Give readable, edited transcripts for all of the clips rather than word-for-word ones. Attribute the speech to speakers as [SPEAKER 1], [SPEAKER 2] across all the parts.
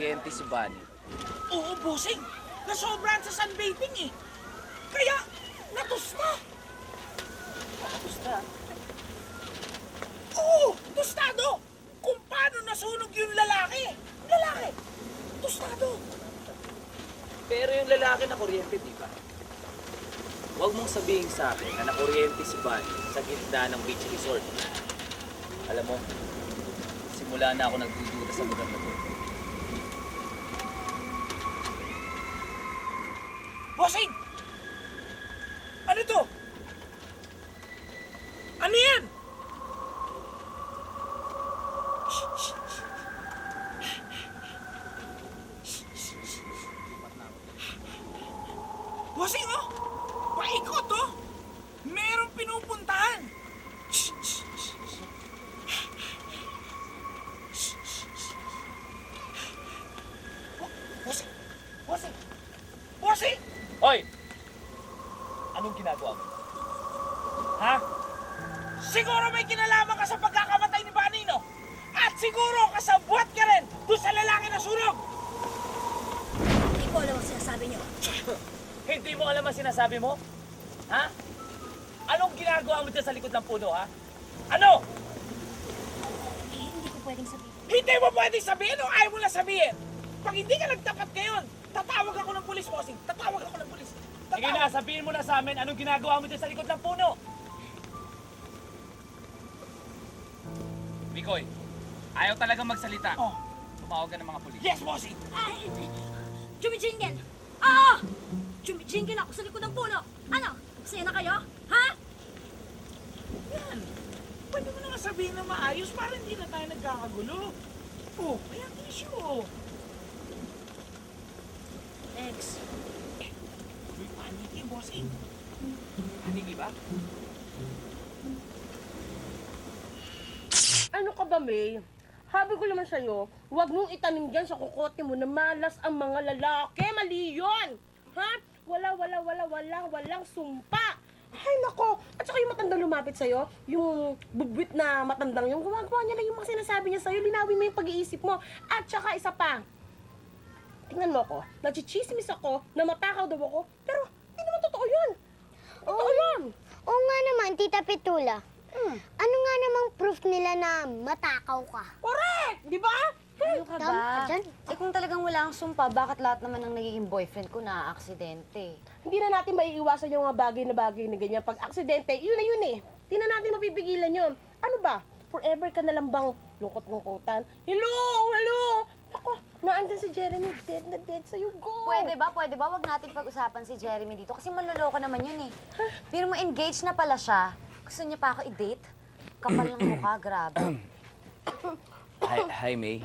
[SPEAKER 1] nakuryente si Bunny.
[SPEAKER 2] Oo, bossing. Nasobrahan sa sunbathing eh. Kaya, natusta.
[SPEAKER 1] Basta,
[SPEAKER 2] Oo, tostado. Kung paano nasunog yung lalaki. Lalaki, tostado.
[SPEAKER 1] pero yung lalaki na kuryente, di ba? Huwag mong sabihin sa akin na nakuryente si Bunny sa gitna ng beach resort. Alam mo, simula na ako nagdududa sa lugar na to.
[SPEAKER 2] Bossing! Ano to? Ano yan? Bossing, oh! Paikot, oh! Merong pinupuntahan! Bossing! Bossing! Bossing!
[SPEAKER 1] Hoy! Anong ginagawa mo?
[SPEAKER 2] Ha? Siguro may kinalaman ka sa pagkakamatay ni Bunny, no? At siguro kasabwat ka rin doon sa lalaki na sunog!
[SPEAKER 3] Hindi ko alam ang sinasabi niyo.
[SPEAKER 1] Hindi mo alam ang sinasabi mo? Ha? Anong ginagawa mo dyan sa likod ng puno, ha? Ano?
[SPEAKER 3] Eh, hindi ko pwedeng sabihin.
[SPEAKER 2] Hindi mo pwedeng sabihin o ayaw mo na sabihin! Pag hindi ka nagtapat ngayon, tatawag ako ng pulis, bossing! Tatawag ako ng pulis!
[SPEAKER 1] Sige na, sabihin mo na sa amin anong ginagawa mo dyan sa likod ng puno. Mikoy, ayaw talagang magsalita.
[SPEAKER 2] Oh,
[SPEAKER 1] Tumawag ka ng mga pulis.
[SPEAKER 2] yes, bossing!
[SPEAKER 3] Ay, Jumijingan! Oo! Jumijingan ako sa likod ng puno! Ano? Masaya na kayo? Ha?
[SPEAKER 2] Yan! Pwede mo na nga sabihin na maayos para hindi na tayo nagkakagulo. Oh, kaya issue.
[SPEAKER 3] Next.
[SPEAKER 2] May paniki, bossing.
[SPEAKER 1] Hindi ba?
[SPEAKER 4] Ano ka ba, May? Habi ko naman sa'yo, huwag mong itanim dyan sa kukote mo na malas ang mga lalaki. Mali yun! Ha? Walang sumpa. Ay, nako. At saka yung matandang lumapit sa'yo, yung bubwit na matandang yung gumagawa niya lang yung mga sinasabi niya sa'yo, linawin mo yung pag-iisip mo. At saka isa pa, tingnan mo ako, nachichismis ako, na matakaw daw ako, pero hindi naman totoo yun. Totoo yun.
[SPEAKER 5] Oo nga naman, Tita Petula. Ano nga namang proof nila na matakaw ka?
[SPEAKER 4] Correct! Di ba?
[SPEAKER 6] Ano ka
[SPEAKER 5] Tama ka
[SPEAKER 6] ba?
[SPEAKER 5] dyan.
[SPEAKER 6] Eh kung talagang wala kang sumpa, bakit lahat naman ng nagiging boyfriend ko na-aksidente?
[SPEAKER 4] Hindi na natin maiiwasan yung mga bagay na ganyan. Pag aksidente, yun na yun eh. Hindi na natin mapipigilan yun. Ano ba? Forever ka na lang bang lungkot-lungkutan? Hello! Ako, naandun si Jeremy. Dead na dead sa'yo. Go!
[SPEAKER 6] Pwede ba? Wag natin pag-usapan si Jeremy dito kasi manloloko naman yun eh. Pero mo engaged na pala siya. Gusto niya pa ako i-date? Kapal ng mukha, grabe.
[SPEAKER 1] Hi, May.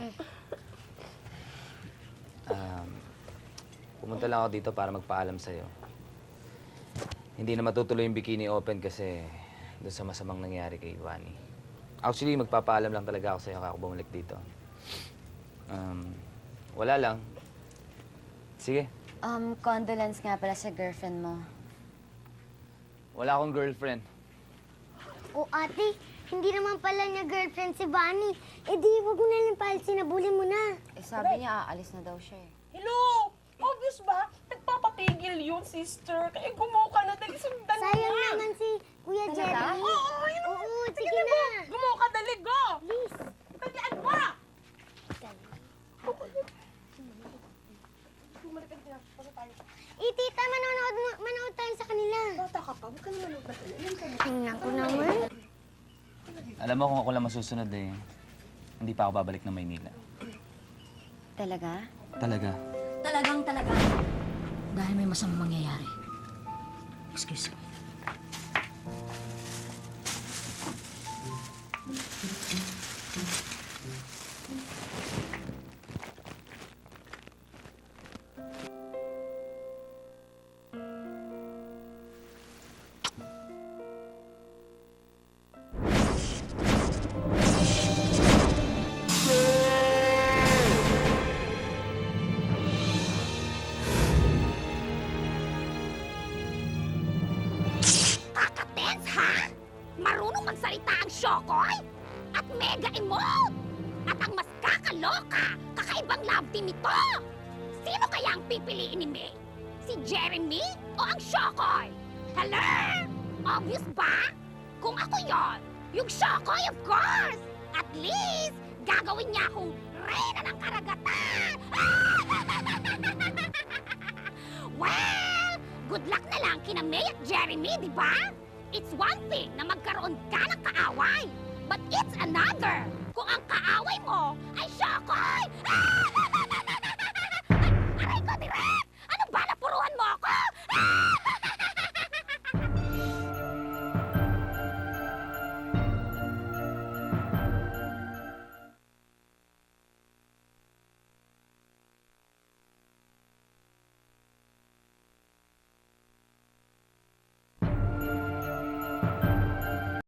[SPEAKER 1] Pumunta lang ako dito para magpaalam sa'yo. Hindi na matutuloy yung Bikini Open kasi doon sa masamang nangyari kay Bunny. Actually, magpapaalam lang talaga ako sa'yo kako bumalik dito. Wala lang. Sige,
[SPEAKER 6] Condolence nga pala sa girlfriend mo.
[SPEAKER 1] wala akong girlfriend.
[SPEAKER 5] O ate, hindi naman pala niya girlfriend si Bunny. Eh di, wag mo na lang palisin, nabulin mo na.
[SPEAKER 6] Eh sabi niya, aalis na daw siya eh.
[SPEAKER 4] Hello! Obvious ba? Nagpapatigil yun, sister. Kaya gumawa ka na. Dali, sundan mo
[SPEAKER 5] Sayang
[SPEAKER 4] nga.
[SPEAKER 5] naman si Kuya
[SPEAKER 6] Talaga?
[SPEAKER 5] Jeremy. Oo, sige
[SPEAKER 4] Sige
[SPEAKER 5] na.
[SPEAKER 4] na. Gumawa ka, dali, go!
[SPEAKER 5] Please.
[SPEAKER 4] Tatian ba?
[SPEAKER 5] Eh, tita, manood tayo sa kanila.
[SPEAKER 4] Bata ka pa, huwag ka naman magpatala.
[SPEAKER 5] Tingnan ko naman.
[SPEAKER 1] Alam mo kung ako lang masusunod eh, hindi pa ako babalik ng Maynila.
[SPEAKER 6] Talaga?
[SPEAKER 1] Talaga.
[SPEAKER 3] Talaga. Dahil may masamang mangyayari. Excuse me. Kakatens, ha? Marunong magsalita ang Shokoy? At mega emote? At ang mas kakal
[SPEAKER 7] Nakakaloka! Kakaibang love team ito! Sino kaya ang pipiliin ni May? Si Jeremy o ang Shokoy? Hello? Obvious ba? Kung ako yon, yung Shokoy of course! At least, gagawin niya akong reyna ng karagatan! Well, good luck na lang kina May at Jeremy, di ba? It's one thing na magkaroon ka ng kaaway, but it's another kung ang kaaway mo ay Shokoy! Aray ko, direct! Ano ba, napuruhan mo ako?